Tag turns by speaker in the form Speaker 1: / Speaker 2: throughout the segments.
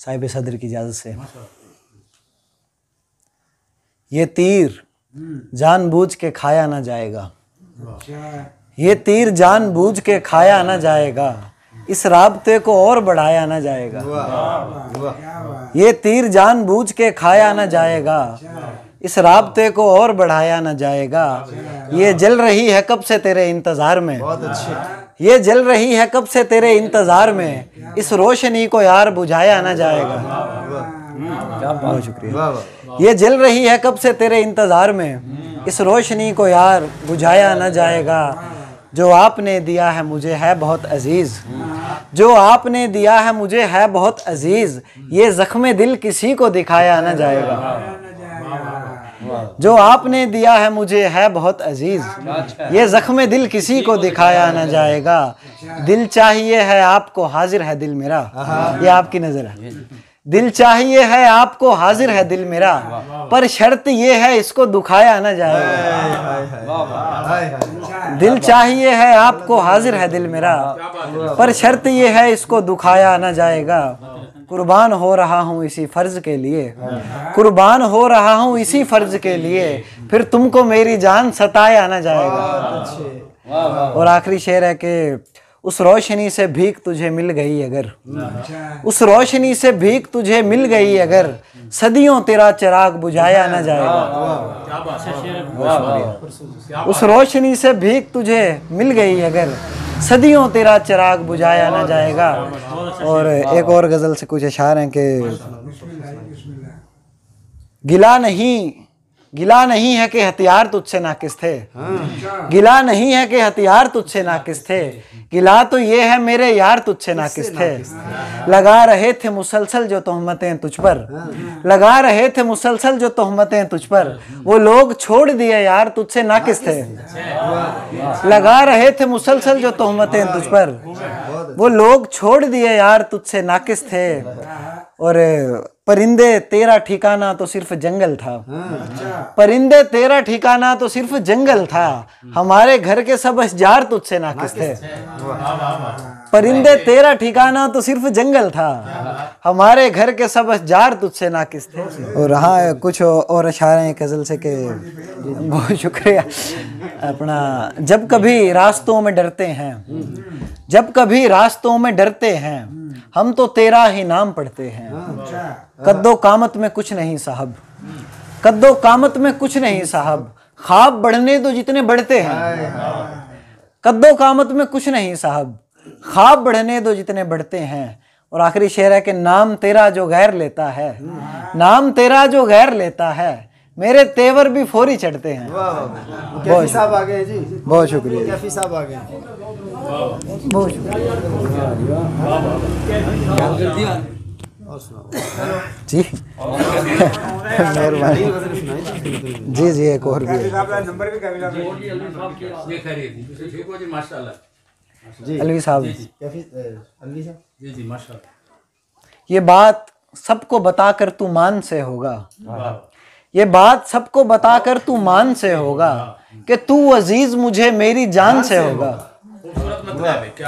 Speaker 1: साहिब सदर की इजाज़त से। ये तीर जानबूझ के खाया ना जाएगा, ये तीर जानबूझ के खाया ना जाएगा, इस राब्ते को और बढ़ाया ना जाएगा। ये तीर जानबूझ के खाया ना जाएगा, इस राब्ते को और बढ़ाया ना जाएगा। ये जल रही है कब से तेरे इंतज़ार में, ये जल रही है कब से तेरे इंतज़ार में, इस रोशनी को यार बुझाया ना जाएगा। बहुत शुक्रिया। ये जल रही है कब से तेरे इंतज़ार में, इस रोशनी को यार बुझाया ना जाएगा। जो आपने दिया है मुझे है बहुत अजीज़, जो आपने दिया है मुझे है बहुत अजीज़, ये ज़ख्म दिल किसी को दिखाया ना जाएगा। जो आपने दिया है मुझे है बहुत अजीज़, ये ज़ख्म दिल किसी को दिखाया ना जाएगा। दिल चाहिए है आपको हाजिर है दिल मेरा, ये आपकी नज़र है। दिल चाहिए है आपको हाजिर है दिल मेरा, पर शर्त ये है इसको दुखाया ना जाएगा। दिल चाहिए है आपको हाजिर है दिल मेरा, पर शर्त ये है इसको दुखाया ना जाएगा। कुर्बान हो रहा हूँ इसी फ़र्ज़ के लिए, कुर्बान हो रहा हूँ इसी फ़र्ज़ के लिए, फिर तुमको मेरी जान सताया ना जाएगा। और आखिरी शेर है कि उस रोशनी से भीख तुझे मिल गई अगर, उस रोशनी से भीख तुझे मिल गई अगर, सदियों तेरा चिराग बुझाया ना जाएगा। उस रोशनी से भीख तुझे मिल गई अगर, सदियों तेरा चिराग बुझाया ना जाएगा। और एक और गज़ल से कुछ अशार हैं कि गिला नहीं है कि हथियार तुझसे नाकिस थे, गिला नहीं है कि हथियार तुझसे नाकिस थे, गिला तो ये है मेरे यार तुझसे नाकिस थे। लगा रहे थे मुसलसल जो तोहमतें तुझ पर, लगा रहे थे मुसलसल जो तोहमतें तुझ पर, वो लोग छोड़ दिए यार तुझसे नाकिस थे। लगा रहे थे मुसलसल जो तोहमतें तुझ पर, वो लोग छोड़ दिए यार तुझसे नाकिस थे। और परिंदे तेरा ठिकाना तो सिर्फ जंगल था, परिंदे तेरा ठिकाना तो सिर्फ जंगल था, हमारे घर के सब अशजार तुझसे नाकिस थे। परिंदे तेरा ठिकाना तो सिर्फ जंगल था, हमारे घर के सब अशजार तुझसे नाकिस थे। और हाँ कुछ और अशारे हैं गज़ल से के बहुत शुक्रिया अपना। जब कभी रास्तों में डरते हैं, जब कभी रास्तों में डरते हैं, हम तो तेरा ही नाम पढ़ते हैं। कद्दो कामत में कुछ नहीं साहब, कद्दो कामत में कुछ नहीं साहब, ख्वाब बढ़ने तो जितने बढ़ते हैं। कद्दो कामत में कुछ नहीं साहब, ख्वाब बढ़ने दो जितने बढ़ते हैं। और आखिरी शेर है कि नाम तेरा जो गैर लेता है, नाम तेरा जो गैर लेता है, मेरे तेवर भी फोरी चढ़ते हैं। बहुत साहब आ गए जी, बहुत शुक्रिया। कैफी साहब आ गए, बहुत शुक्रिया जी, मेहरबानी जी जी। एक और भी अलवी साहब, ये बात सबको बताकर तू मान से होगा, ये बात सबको बताकर तू मान से होगा, कि तू अजीज मुझे मेरी जान से होगा।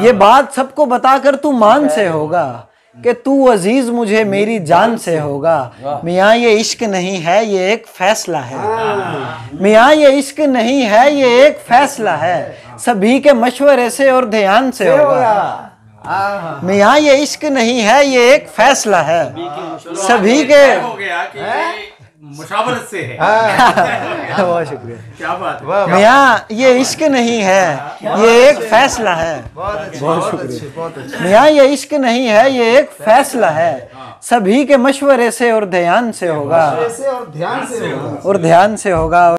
Speaker 1: ये बात सबको बताकर तू मान से होगा, कि तू अजीज मुझे मेरी जान से होगा। मियाँ ये इश्क नहीं है ये एक फैसला है, मियाँ ये इश्क नहीं है ये एक फैसला है, सभी के मशवरे से और ध्यान से होगा। मियाँ ये इश्क नहीं है ये एक फैसला है, सभी के
Speaker 2: मुशावरत से है।
Speaker 1: बहुत शुक्रिया,
Speaker 2: क्या बात है।
Speaker 1: मियाँ ये इश्क नहीं है ये एक फैसला है। बहुत शुक्रिया। मियाँ ये इश्क नहीं है ये एक फैसला है, सभी के मशवरे से और ध्यान से होगा, और ध्यान से होगा।